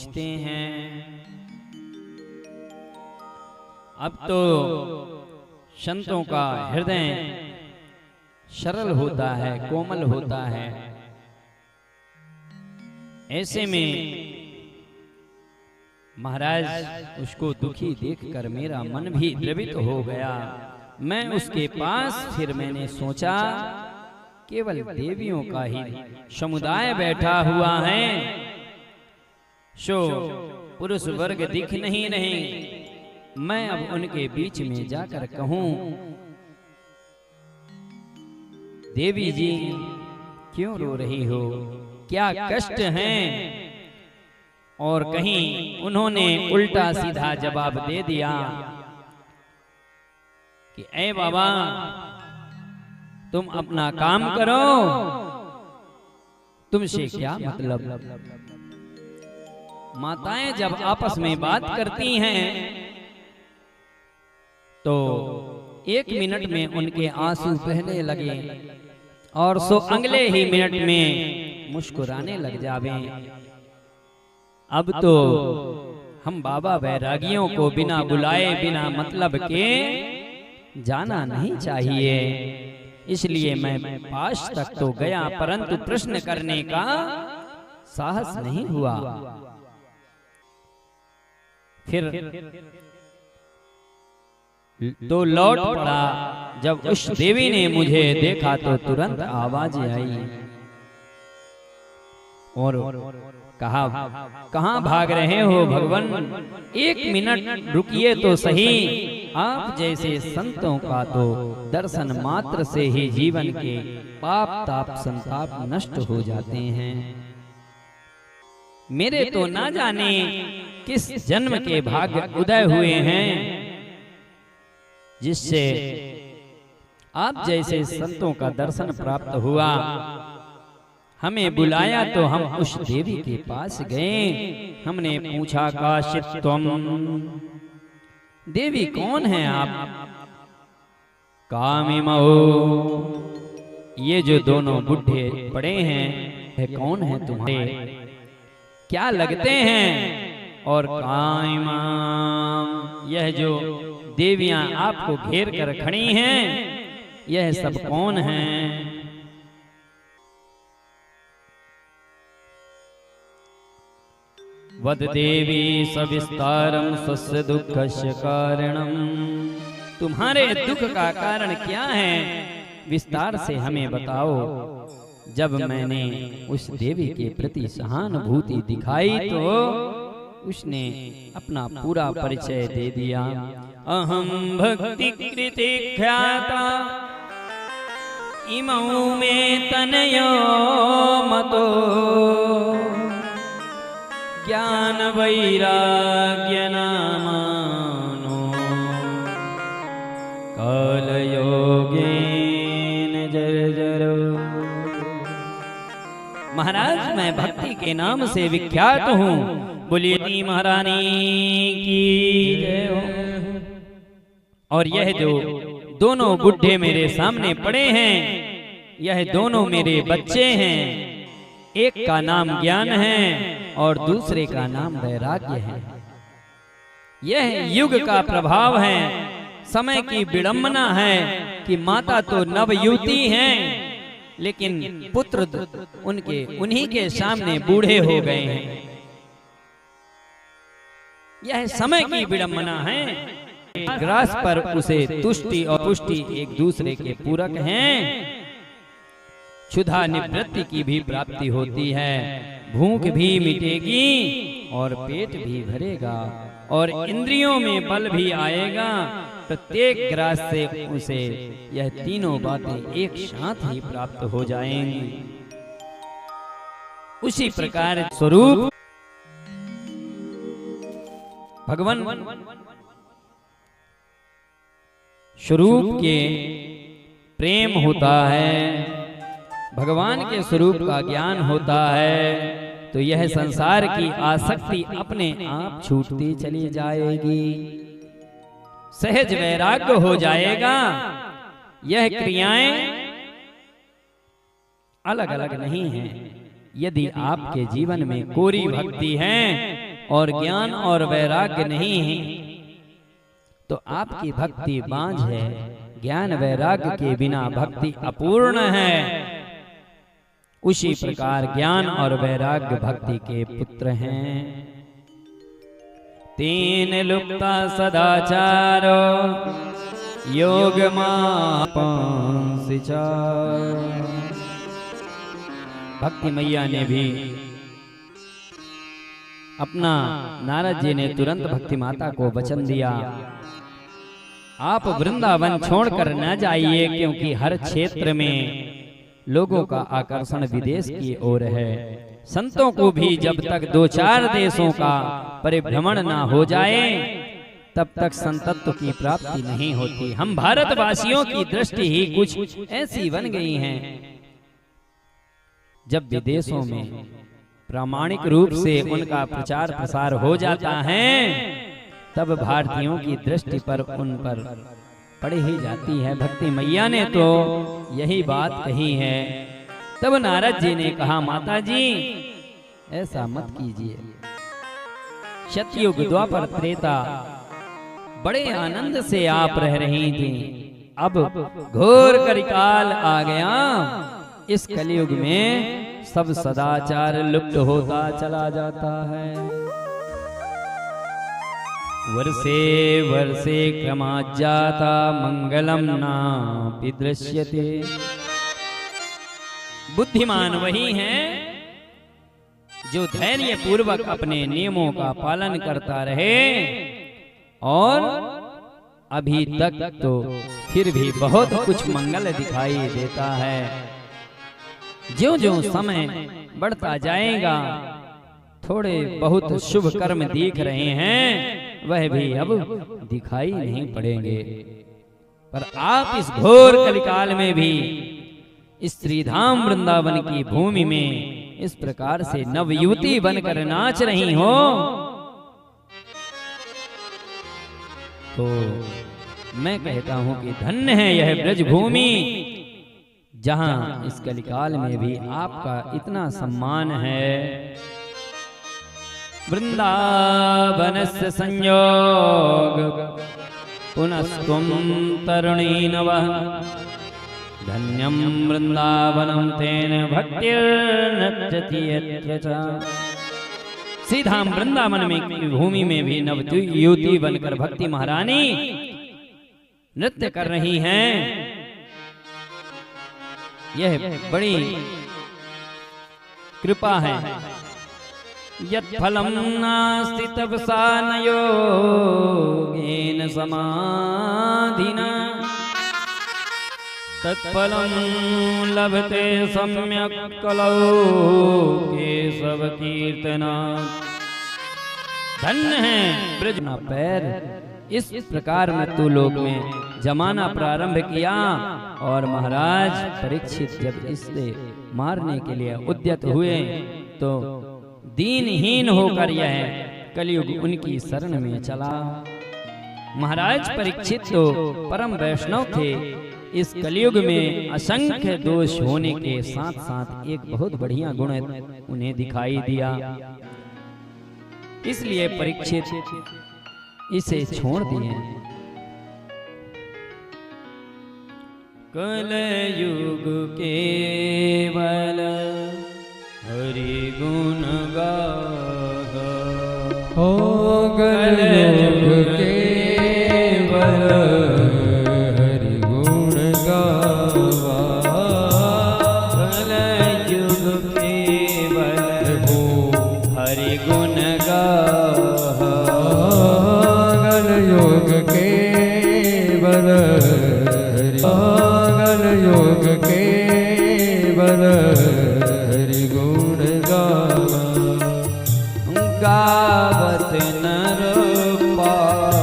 पूछते हैं। अब तो संतों का हृदय सरल होता है, कोमल होता है। ऐसे में महाराज उसको दुखी देखकर मेरा मन भी द्रवित हो गया। मैं उसके पास फिर मैंने सोचा केवल देवियों का ही समुदाय बैठा हुआ है, सो पुरुष वर्ग दिख नहीं रहे। मैं अब उनके बीच में जाकर कहूं, देवी जी क्यों रो रही हो, क्या कष्ट है? और कहीं उन्होंने उल्टा सीधा जवाब दे दिया कि ऐ बाबा तुम अपना काम करो, तुमसे क्या मतलब। माताएं जब आपस में बात करती हैं तो 1 मिनट में उनके आंसू बहने लगे और सो अगले ही मिनट में मुस्कुराने लग जावे। अब तो हम बाबा वैरागियों को बिना बुलाए बिना मतलब के जाना नहीं चाहिए। इसलिए मैं पास तक तो गया परंतु प्रश्न करने का साहस नहीं हुआ। फिर तो लौट पड़ा। जब उस देवी ने मुझे देखा तो तुरंत आवाज आई और कहा, कहां भाग रहे हो भगवान, 1 मिनट रुकिए तो सही। आप जैसे संतों का तो दर्शन मात्र से ही जीवन के पाप ताप संताप नष्ट हो जाते हैं। मेरे तो ना जाने किस जन्म के भाग्य उदय हुए हैं जिससे आप जैसे संतों का दर्शन प्राप्त हुआ। हमें बुलाया तो हम उस देवी के पास गए। हमने पूछा, काशित त्वम, देवी कौन है आप? कामिमो, ये जो दोनों बुढ़े पड़े हैं कौन है तुम्हारे, क्या लगते हैं? और काइमाम, यह जो देवियां आपको घेर कर खड़ी हैं यह सब कौन हैं? वद देवी सविस्तारम स्वस्य दुःखस्य कारणम, तुम्हारे दुख का कारण क्या है विस्तार से हमें बताओ। जब मैंने उस देवी के प्रति सहानुभूति दिखाई तो उसने अपना पूरा परिचय दे दिया। अहम भक्ति कृति ख्याता इमौ में तनयो मतो, ज्ञान वैराग्य नामानो काल योगेन जर्जरो। महाराज मैं भक्ति के नाम से विख्यात हूँ, बोलिए महारानी की जय हो। और यह जो दोनों बुढ़े मेरे सामने पड़े हैं यह दोनों मेरे बच्चे हैं। एक का नाम ज्ञान है और दूसरे का नाम वैराग्य है। यह युग का प्रभाव है, समय की विडंबना है कि माता तो नवयुवती हैं लेकिन पुत्र उनके उन्हीं के सामने बूढ़े हो गए हैं। यह समय की विडंबना है। ग्रास पर उसे तुष्टि और पुष्टि एक दूसरे के पूरक हैं। क्षुधा निवृत्ति की भी प्राप्ति होती है, भूख भी मिटेगी और पेट भी भरेगा और इंद्रियों में बल भी आएगा। प्रत्येक ग्रास से उसे यह तीनों बातें एक साथ ही प्राप्त हो जाएंगी। उसी प्रकार स्वरूप भगवान स्वरूप के प्रेम होता है, भगवान के स्वरूप का ज्ञान होता है तो यह संसार की आसक्ति अपने आप छूटती चली जाएगी, सहज वैराग्य हो जाएगा। यह क्रियाएं अलग अलग नहीं हैं। यदि आपके जीवन में कोरी भक्ति है और ज्ञान और वैराग्य नहीं है तो आपकी भक्ति बांझ है। ज्ञान वैराग्य के बिना भक्ति अपूर्ण है। उसी प्रकार ज्ञान और वैराग्य भक्ति के पुत्र हैं। तीन लुप्ता सदाचारो योग भक्ति मैया ने भी अपना नारद जी ने तुरंत भक्ति माता को वचन दिया, आप वृंदावन छोड़कर न जाइए, क्योंकि हर क्षेत्र में लोगों का आकर्षण विदेश की ओर है। संतों को भी जब तक 2-4 देशों का परिभ्रमण ना हो जाए तब तक संतत्व की प्राप्ति नहीं होती। हम भारतवासियों की दृष्टि ही कुछ ऐसी बन गई है, जब विदेशों में प्रामाणिक रूप से उनका प्रचार प्रसार हो जाता है तब भारतीयों की दृष्टि पर उन पर पड़ ही जाती है। भक्ति मैया ने तो यही बात कही है। तब नारद जी ने कहा, माता जी ऐसा मत कीजिए। सतयुग द्वापर त्रेता बड़े आनंद से आप रह रही थी, अब घोर कलिकाल आ गया। इस कलयुग में सब सदाचार लुप्त होता चला जाता है। वर्षे वर्षे क्रमात् जाता मंगलम नापि दृश्यते। बुद्धिमान वही है जो धैर्य पूर्वक अपने नियमों का पालन करता रहे, और अभी तक तो फिर भी बहुत कुछ मंगल दिखाई देता है। ज्यों ज्यों समय बढ़ता जाएगा थोड़े बहुत शुभ कर्म दिख रहे हैं, वह भी अब दिखाई नहीं पड़ेंगे। पर आप इस घोर कलिकाल में भी इस श्रीधाम वृंदावन की भूमि में इस प्रकार से नवयुवती बनकर नाच रही हो, तो मैं कहता हूं कि धन्य है यह ब्रजभूमि, जहां इस कलिकाल में भी आपका इतना सम्मान है। वृंदावनस्य संयोग पुनस्त्वं तरुणी नवः, धन्यं वृंदावनं तेन भक्तिर्नृत्यति यत्र च। श्रीधाम वृंदावन में भूमि में भी नवयुवती बनकर भक्ति महारानी नृत्य कर रही हैं। यह बड़ी कृपा है। यत् फलं नास्ति तपसा न योगेन समाधिना, तत्फलं लभते सम्यक् कलौ केशव कीर्तना। धन्य है ब्रज ना पैर, इस प्रकार मृत्यु लोक में जमाना प्रारंभ किया, और महाराज परीक्षित जब इससे मारने के लिए उद्यत हुए तो दीनहीन होकर यह कलयुग उनकी शरण में चला। महाराज परीक्षित तो परम वैष्णव थे। इस कलयुग में असंख्य दोष होने के साथ साथ एक बहुत बढ़िया गुण उन्हें दिखाई दिया, इसलिए परीक्षित इसे छोड़ दिए। कलयुग केवल हरि गुण गाहा, हो कलयुग केवल हरि गुण गावा। कलयुग केवल हो हरि गुण गाहा, कलयुग केवल कलयुग केवल हरि गुण गावा। गावत नर पार